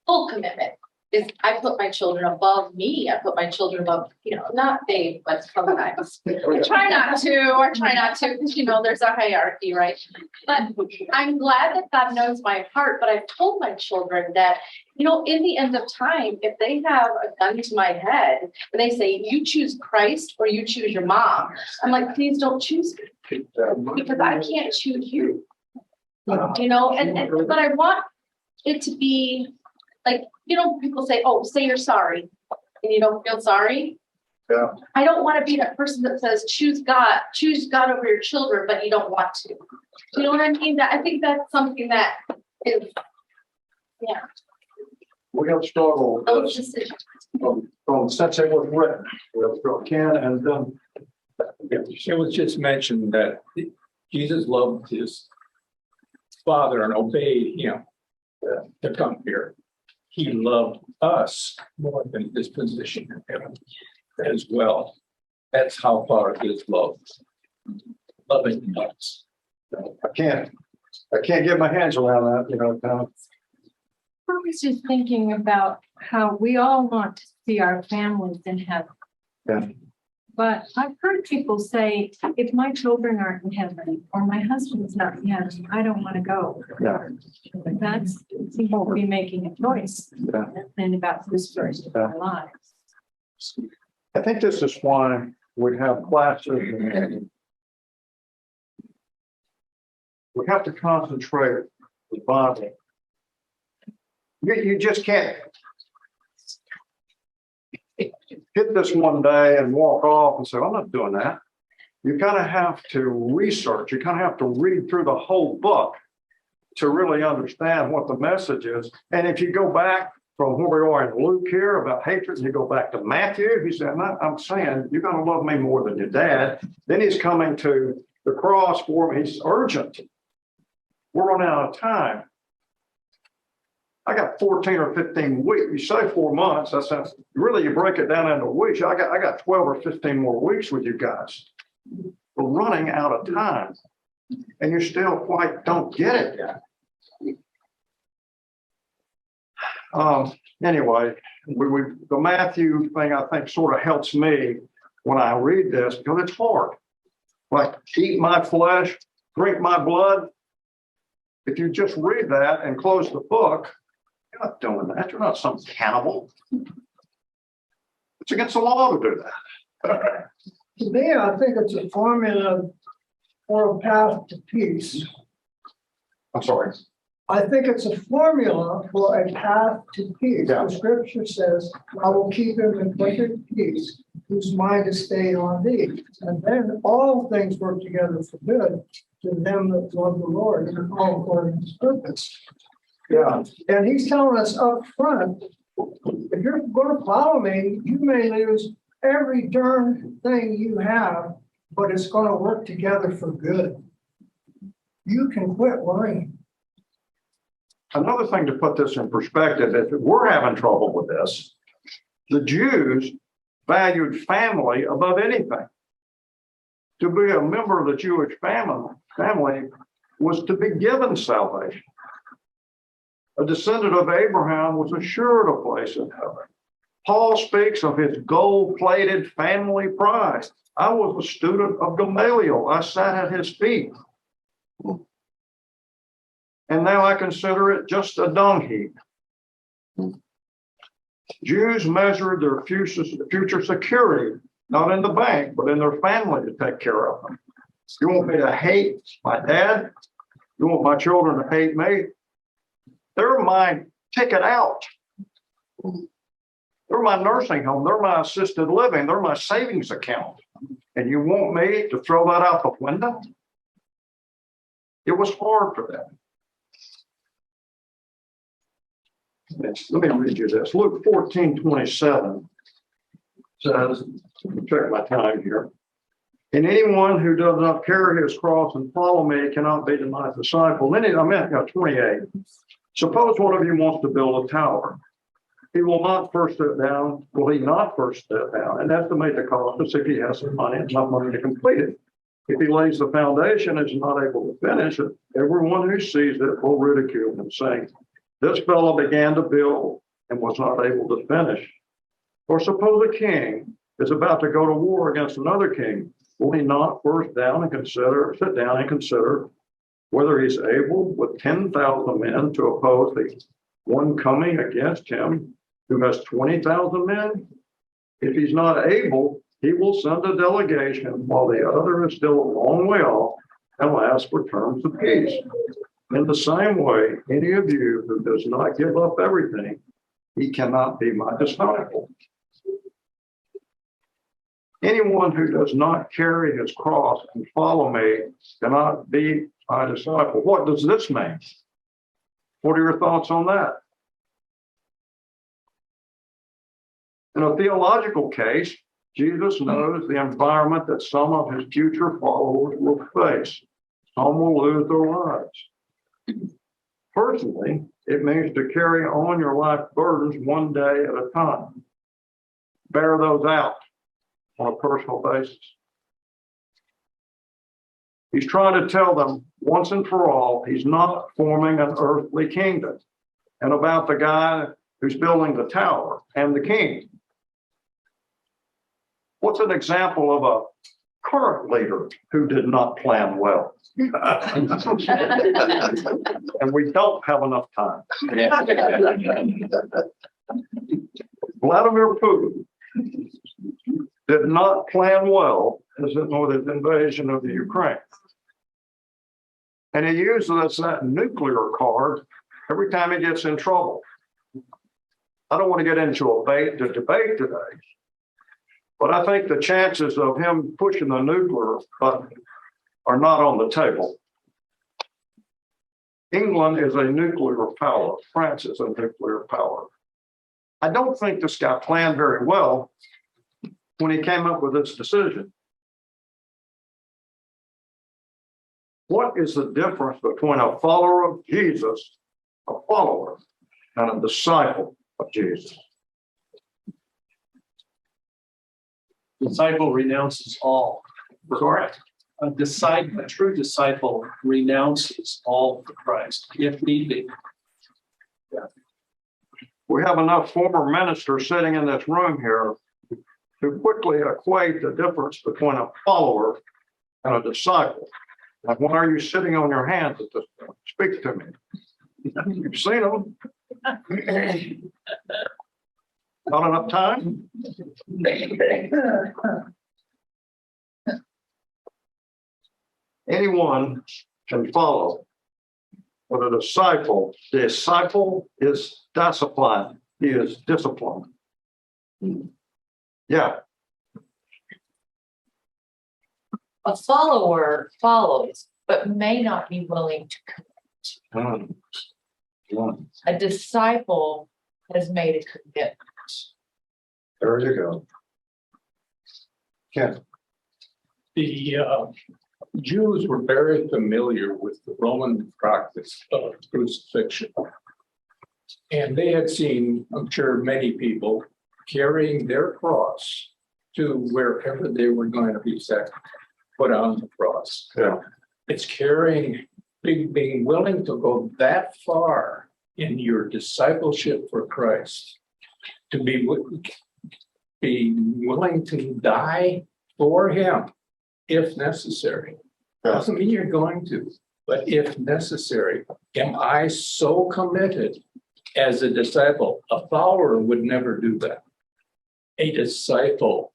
full commitment. Is I put my children above me. I put my children above, not they, but sometimes. I try not to, because, there's a hierarchy, right? But I'm glad that God knows my heart, but I've told my children that, in the end of time, if they have a gun to my head and they say, you choose Christ or you choose your mom, I'm like, please don't choose me, because I can't choose you, but I want it to be like, people say, oh, say you're sorry and you don't feel sorry. Yeah. I don't want to be that person that says, choose God over your children, but you don't want to. You know what I mean? I think that's something that is, We have struggled with those this decisions. from since it was written. We'll go Ken and then. It was just mentioned that Jesus loved his father and obeyed him to come here. He loved us more than his position in heaven as well. That's how far his love, loving us. I can't get my hands around that, I was just thinking about how we all want to see our families in heaven. Yeah. But I've heard people say, if my children aren't in heaven or my husband's not in heaven, I don't want to go. Yeah. But that's seems to be making a choice. Yeah. And about this first of our lives. I think this is why we have classes. And we have to concentrate the Bible. You just can't hit this one day and walk off and say, I'm not doing that. You kind of have to research. You kind of have to read through the whole book to really understand what the message is. And if you go back from where we are in Luke here about hatred, and you go back to Matthew, he said, I'm saying you're going to love me more than your dad. Then he's coming to the cross for me. He's urgent. We're running out of time. I got 14 or 15 weeks. You say 4 months. That's really, you break it down into weeks. I got 12 or 15 more weeks with you guys. We're running out of time. And you still quite don't get it yet. Anyway, the Matthew thing, I think, sort of helps me when I read this because it's hard. Like, eat my flesh, drink my blood. If you just read that and close the book, you're not doing that. You're not some cannibal. It's against the law to do that. To me, I think it's a formula for a path to peace. I'm sorry. I think it's a formula for a path to peace. Yeah. The scripture says, I will keep him in perfect peace, whose mind is stayed on thee. And then all things work together for good to them that love the Lord and are all according to his purpose. Yeah. And he's telling us up front, if you're going to follow me, you may lose every darn thing you have, but it's going to work together for good. You can quit worrying. Another thing to put this in perspective, if we're having trouble with this, the Jews valued family above anything. To be a member of the Jewish family was to be given salvation. A descendant of Abraham was assured a place in heaven. Paul speaks of his gold-plated family pride. I was a student of Gamaliel. I sat at his feet. And now I consider it just a dung heap. Jews measured their future security, not in the bank, but in their family to take care of them. You want me to hate my dad? You want my children to hate me? They're my ticket out. They're my nursing home. They're my assisted living. They're my savings account. And you want me to throw that out the window? It was hard for them. Let me read you this. Luke 14:27 says, check my time here. And anyone who does not carry his cross and follow me cannot be my disciple. Then 28. Suppose one of you wants to build a tower. He will not first sit down. Will he not first sit down and estimate the cost to see if he has some money, enough money to complete it? If he lays the foundation and is not able to finish it, everyone who sees it will ridicule him, saying, this fellow began to build and was not able to finish. Or suppose a king is about to go to war against another king. Will he not first sit down and consider whether he's able with 10,000 men to oppose the one coming against him who has 20,000 men? If he's not able, he will send a delegation while the other is still a long way off and will ask for terms of peace. In the same way, any of you who does not give up everything, he cannot be my disciple. Anyone who does not carry his cross and follow me cannot be my disciple. What does this mean? What are your thoughts on that? In a theological case, Jesus knows the environment that some of his future followers will face. Some will lose their lives. Personally, it means to carry on your life burdens one day at a time. Bear those out on a personal basis. He's trying to tell them once and for all, he's not forming an earthly kingdom. And about the guy who's building the tower and the king. What's an example of a current leader who did not plan well? And we don't have enough time. Vladimir Putin did not plan well as it was his invasion of the Ukraine. And he uses that nuclear card every time he gets in trouble. I don't want to get into a debate today, but I think the chances of him pushing the nuclear button are not on the table. England is a nuclear power. France is a nuclear power. I don't think this guy planned very well when he came up with this decision. What is the difference between a follower of Jesus, a follower, and a disciple of Jesus? Disciple renounces all. Correct. A true disciple renounces all for Christ, if need be. We have enough former ministers sitting in this room here to quickly equate the difference between a follower and a disciple. Like, why are you sitting on your hands at this point? Speak to me. You've seen them. Not enough time? Anyone can follow, but a disciple is disciplined. He is disciplined. Yeah. A follower follows, but may not be willing to commit. A disciple has made a commitment. There you go. Ken. The Jews were very familiar with the Roman practice of crucifixion. And they had seen, I'm sure, many people carrying their cross to wherever they were going to be put on the cross. Yeah. It's being willing to go that far in your discipleship for Christ, to be willing to die for him if necessary. Doesn't mean you're going to, but if necessary. Am I so committed as a disciple? A follower would never do that. A disciple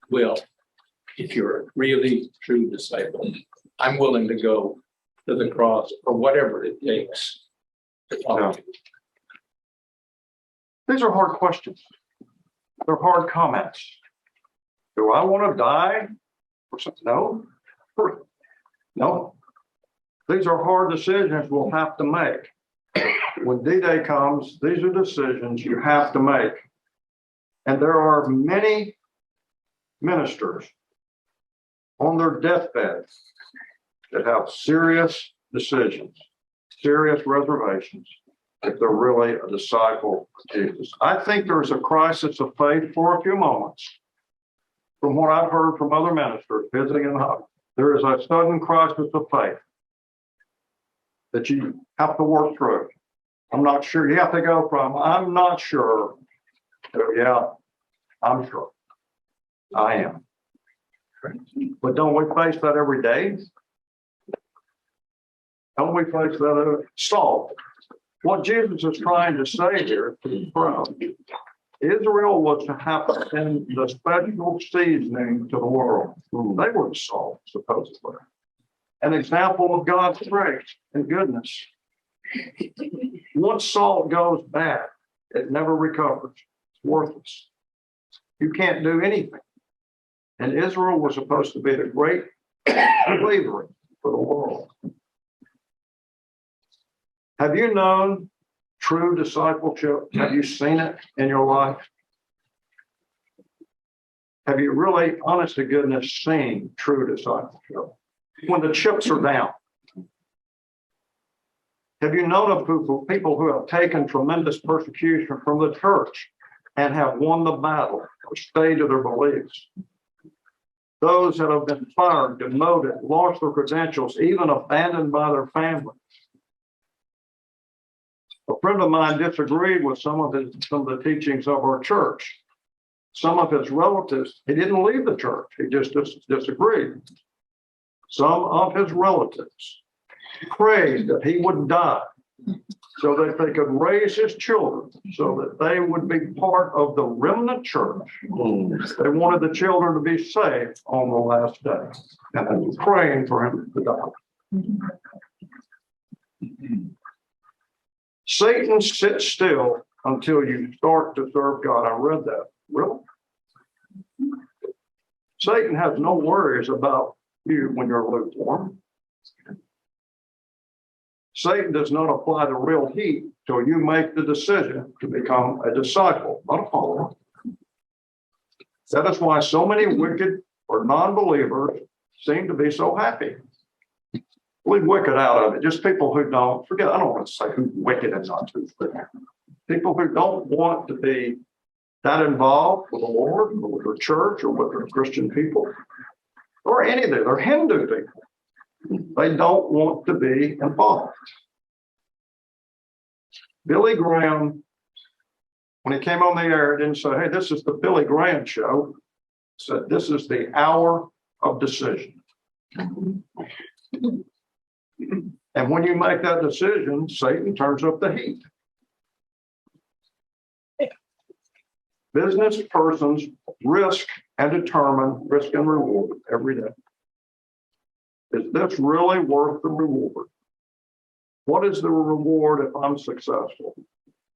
will. If you're a really true disciple, I'm willing to go to the cross or whatever it takes to follow you. These are hard questions. They're hard comments. Do I want to die for something? No. No. These are hard decisions we'll have to make. When D-Day comes, these are decisions you have to make. And there are many ministers on their deathbeds that have serious decisions, serious reservations, if they're really a disciple of Jesus. I think there's a crisis of faith for a few moments. From what I've heard from other ministers visiting in the hospital, there is a sudden crisis of faith that you have to work through. I'm not sure. You have to go from, I'm not sure, to, yeah, I'm sure. I am. But don't we face that every day? Don't we face that? Saul. What Jesus is trying to say here to the crowd, Israel was to have in the special seasoning to the world. They were salt, supposedly. An example of God's grace and goodness. Once salt goes bad, it never recovers. It's worthless. You can't do anything. And Israel was supposed to be the great believer for the world. Have you known true discipleship? Have you seen it in your life? Have you really, honest to goodness, seen true discipleship? When the chips are down. Have you known of people who have taken tremendous persecution from the church and have won the battle or stayed to their beliefs? Those that have been fired, demoted, lost their credentials, even abandoned by their families. A friend of mine disagreed with some of the teachings of our church. Some of his relatives, he didn't leave the church, he just disagreed. Some of his relatives prayed that he would die so that they could raise his children, so that they would be part of the remnant church. They wanted the children to be saved on the last day, and they were praying for him to die. Satan sits still until you start to serve God. I read that. Really? Satan has no worries about you when you're lukewarm. Satan does not apply the real heat till you make the decision to become a disciple, not a follower. That is why so many wicked or non-believers seem to be so happy. Leave wicked out of it. Just people who don't forget. I don't want to say who's wicked and not who's wicked. People who don't want to be that involved with the Lord or with their church or with their Christian people or any of them. They're Hindu people. They don't want to be involved. Billy Graham, when he came on the air, didn't say, hey, this is the Billy Graham show. He said, this is the hour of decision. And when you make that decision, Satan turns up the heat. Business persons risk and determine risk and reward every day. Is this really worth the reward? What is the reward if I'm successful?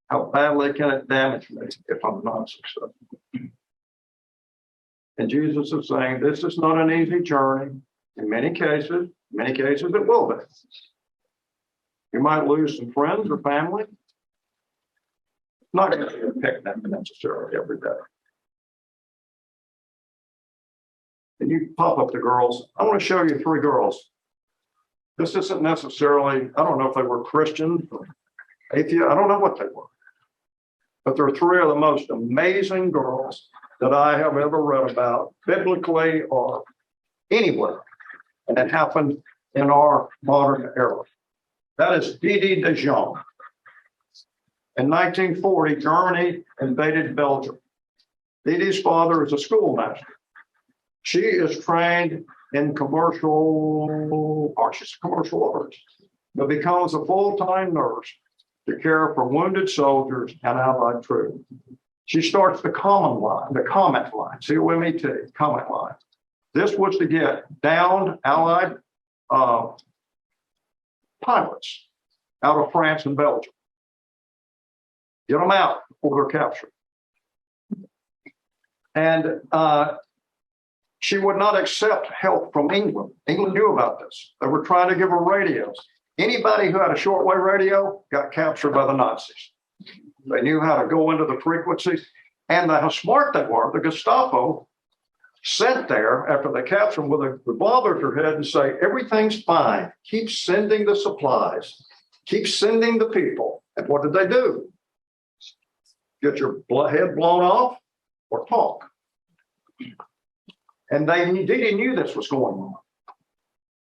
How badly can it damage me if I'm not successful? And Jesus is saying this is not an easy journey. In many cases it will be. You might lose some friends or family. It's not going to be a picnic necessarily every day. And you pop up the girls. I want to show you 3 girls. This isn't necessarily, I don't know if they were Christian or atheist. I don't know what they were. But they're 3 of the most amazing girls that I have ever read about, biblically or anywhere. And it happened in our modern era. That is Didi de Jong. In 1940, Germany invaded Belgium. Didi's father is a schoolmaster. She is trained in commercial arts, but becomes a full-time nurse to care for wounded soldiers and allied troops. She starts the comment line, C-O-M-E-T, comment line. This was to get downed allied pilots out of France and Belgium. Get them out before they're captured. And she would not accept help from England. England knew about this. They were trying to give her radios. Anybody who had a shortwave radio got captured by the Nazis. They knew how to go into the frequencies. And how smart they were, the Gestapo sent there after they captured them with a revolver to their head and say, everything's fine. Keep sending the supplies. Keep sending the people. And what did they do? Get your head blown off or talk. And Didi knew this was going on.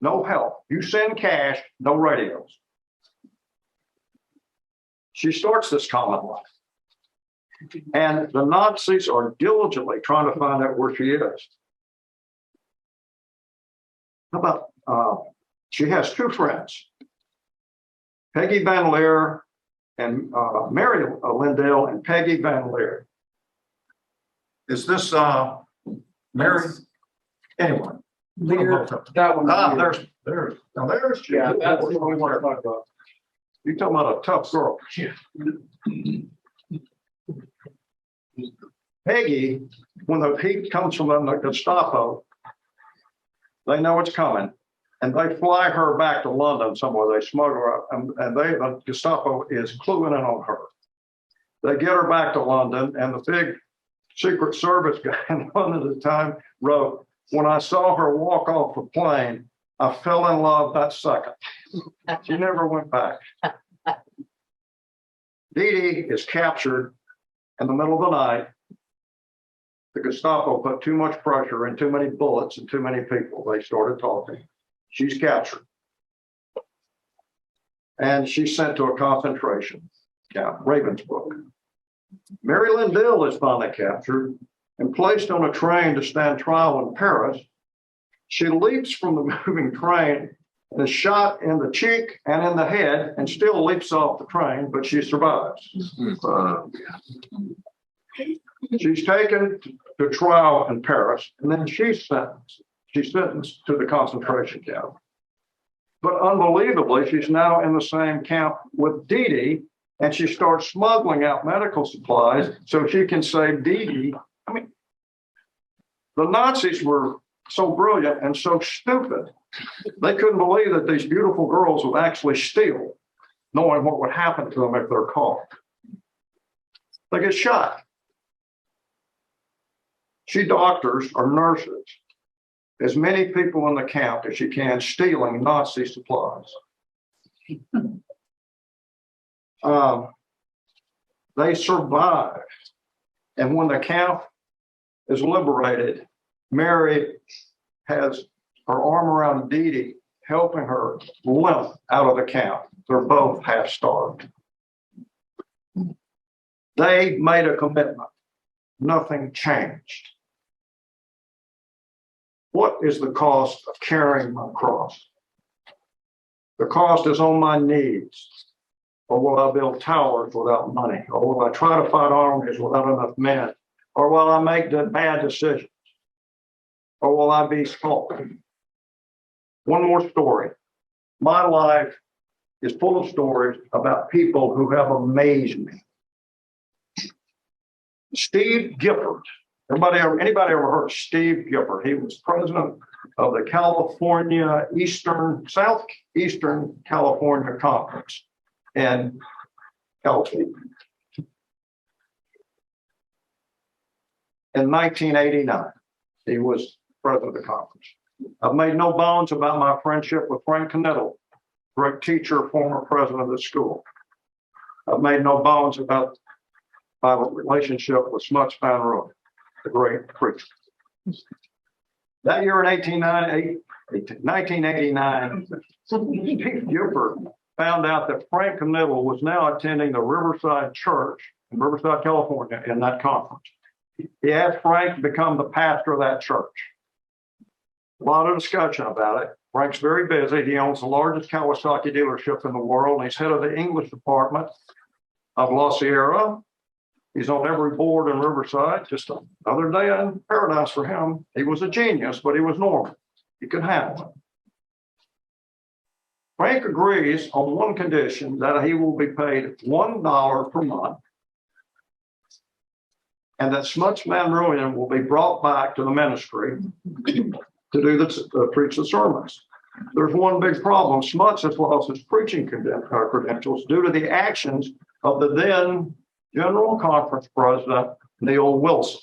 No help. You send cash, no radios. She starts this comment line. And the Nazis are diligently trying to find out where she is. How about, she has 2 friends, Peggy Van Leer and Mary Lindell and Peggy Van Leer. Is this Mary? Anyway. Lear, that one. There's. Yeah, that's what we want to talk about. You're talking about a tough girl. Yeah. Peggy, when the heat comes from the Gestapo, they know it's coming. And they fly her back to London somewhere. They smuggle her up. And the Gestapo is cluing in on her. They get her back to London. And the big Secret Service guy in London at the time wrote, when I saw her walk off the plane, I fell in love that second. She never went back. Didi is captured in the middle of the night. The Gestapo put too much pressure and too many bullets and too many people. They started talking. She's captured. And she's sent to a concentration camp, Ravensbrück. Mary Lindell is finally captured and placed on a train to stand trial in Paris. She leaps from the moving train and is shot in the cheek and in the head and still leaps off the train, but she survives. She's taken to trial in Paris, and then she's sentenced. She's sentenced to the concentration camp. But unbelievably, she's now in the same camp with Didi, and she starts smuggling out medical supplies so she can save Didi. I mean, the Nazis were so brilliant and so stupid. They couldn't believe that these beautiful girls would actually steal knowing what would happen to them if they're caught. They get shot. She doctors or nurses as many people in the camp as she can, stealing Nazi supplies. They survive. And when the camp is liberated, Mary has her arm around Dee Dee, helping her limp out of the camp. They're both half starved. They made a commitment. Nothing changed. What is the cost of carrying my cross? The cost is on my knees. Or will I build towers without money? Or will I try to fight armies without enough men? Or will I make the bad decisions? Or will I be sculpted? One more story. My life is full of stories about people who have amazed me. Steve Gifford. Anybody ever heard of Steve Gifford? He was president of the Southeastern California Conference in California. In 1989, he was president of the conference. I've made no bones about my friendship with Frank Knittel, great teacher, former president of the school. I've made no bones about my relationship with Smuts Van Rooyen, the great preacher. That year in 1989, Steve Gifford found out that Frank Knittel was now attending the Riverside Church in Riverside, California, in that conference. He asked Frank to become the pastor of that church. A lot of discussion about it. Frank's very busy. He owns the largest Kawasaki dealership in the world, and he's head of the English department of La Sierra. He's on every board in Riverside. Just another day in paradise for him. He was a genius, but he was normal. He could handle it. Frank agrees on one condition, that he will be paid $1 per month, and that Smuts Van Rooyen will be brought back to the ministry to preach the sermons. There's one big problem. Smuts has lost his preaching credentials due to the actions of the then General Conference President, Neil Wilson.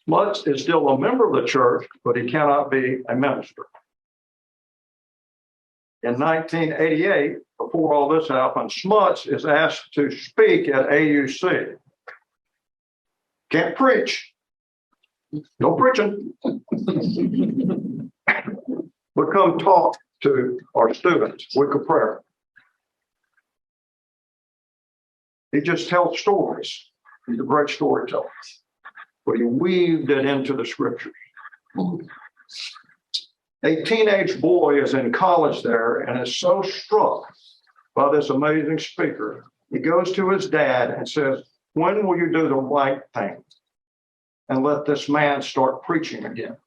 Smuts is still a member of the church, but he cannot be a minister. In 1988, before all this happened, Smuts is asked to speak at AUC. Can't preach. No preaching. But come talk to our students. Week of prayer. He just tells stories. He's a great storyteller. But he weaved it into the scriptures. A teenage boy is in college there and is so struck by this amazing speaker. He goes to his dad and says, "When will you do the right thing and let this man start preaching again?"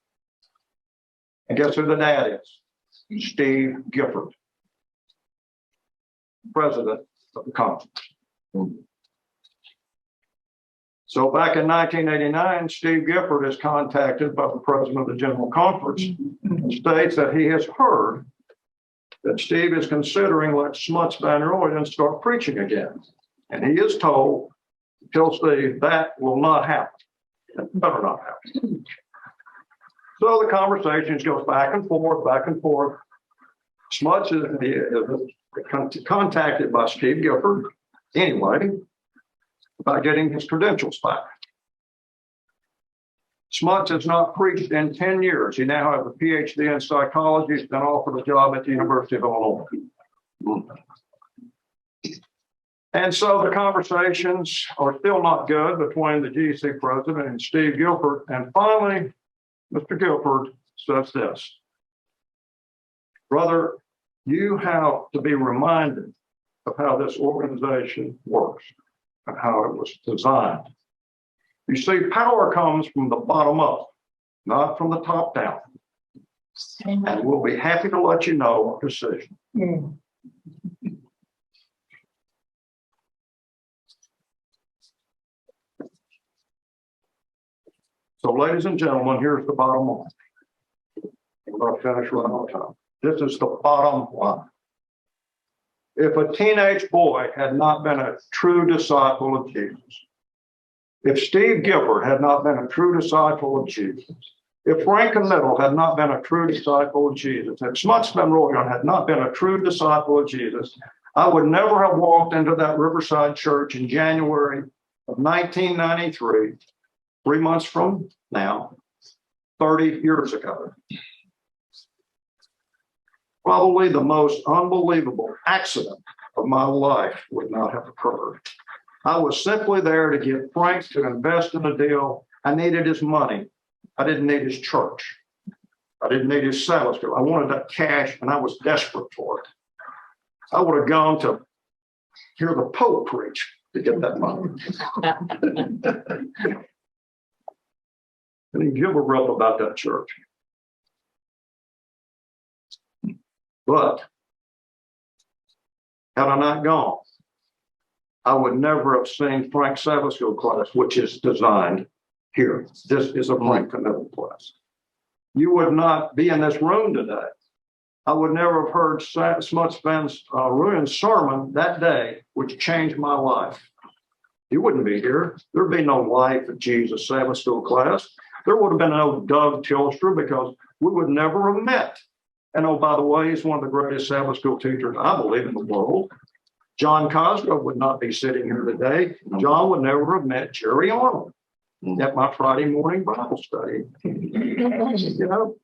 And guess who the dad is? Steve Gifford, president of the conference. So back in 1989, Steve Gifford is contacted by the president of the General Conference and states that he has heard that Steve is considering letting Smuts Van Rooyen start preaching again. And he is told, tell Steve, that will not happen. That better not happen. So the conversations goes back and forth, back and forth. Smuts is contacted by Steve Gifford anyway, about getting his credentials back. Smuts has not preached in 10 years. He now has a PhD in psychology. He's been offered a job at the University of Illinois. And so the conversations are still not good between the GC president and Steve Gifford. And finally, Mr. Gifford says this: "Brother, you have to be reminded of how this organization works and how it was designed. You see, power comes from the bottom up, not from the top down. And we'll be happy to let you know our decision." So, ladies and gentlemen, here's the bottom line. I'm going to finish right on time. This is the bottom line. if a teenage boy had not been a true disciple of Jesus, if Steve Gifford had not been a true disciple of Jesus, if Franklin Little had not been a true disciple of Jesus, if Smuts Van Royan had not been a true disciple of Jesus, I would never have walked into that Riverside church in January of 1993, 3 months from now, 30 years ago. Probably the most unbelievable accident of my life would not have occurred. I was simply there to get Frank to invest in a deal. I needed his money. I didn't need his church. I didn't need his Sabbath school. I wanted that cash and I was desperate for it. I would have gone to hear the Pope preach to get that money. And give a rip about that church. But had I not gone, I would never have seen Frank's Sabbath school class, which is designed here. This is a Frank Little class. You would not be in this room today. I would never have heard Smuts Van Royan's sermon that day, which changed my life. You wouldn't be here. There'd be no Life of Jesus Sabbath school class. There would have been no Doug Tilstra because we would never have met. And oh, by the way, he's one of the greatest Sabbath school teachers, I believe, in the world. John Cosgrove would not be sitting here today. John would never have met Jerry Arnold at my Friday morning Bible study. You know?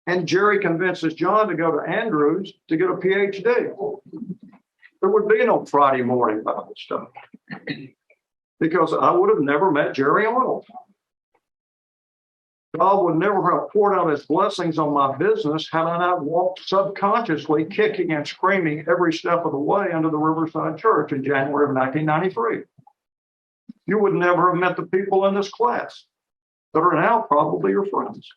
And Jerry convinces John to go to Andrews to get a PhD. There would be no Friday morning Bible study because I would have never met Jerry Arnold. God would never have poured out his blessings on my business had I not walked subconsciously kicking and screaming every step of the way into the Riverside Church in January of 1993. You would never have met the people in this class that are now probably your friends.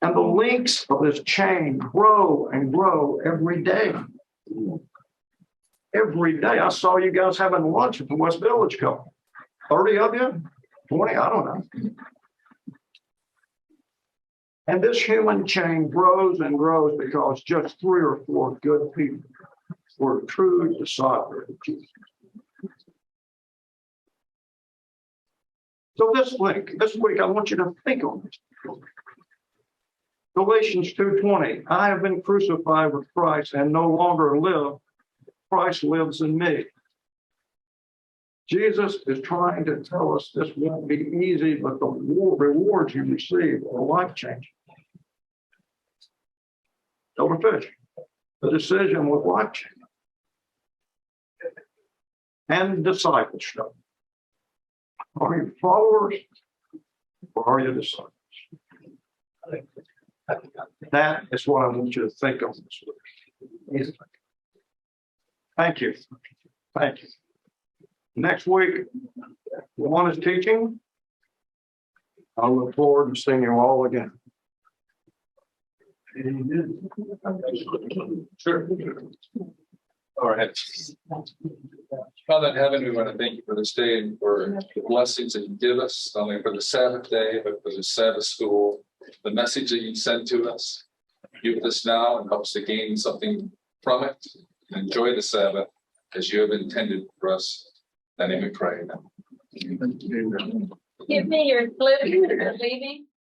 And the links of this chain grow and grow every day. Every day. I saw you guys having lunch at the West Village Company. 30 of you? 20? I don't know. And this human chain grows and grows because just 3 or 4 good people were true disciples of Jesus. So this week, I want you to think on this. Galatians 2:20, I have been crucified with Christ and no longer live. Christ lives in me. Jesus is trying to tell us this won't be easy, but the rewards you receive are life-changing. Elder Fish, the decision was life-changing. And discipleship. Are you followers or are you disciples? That is what I want you to think of this week. Thank you. Thank you. Next week, one is teaching. I look forward to seeing you all again. Sure. All right. Father in heaven, we want to thank you for this day and for the blessings that you give us, not only for the Sabbath day, but for the Sabbath school, the message that you send to us. Give this now and help us to gain something from it and enjoy the Sabbath as you have intended for us. Then we pray. Give me your slip, you're leaving.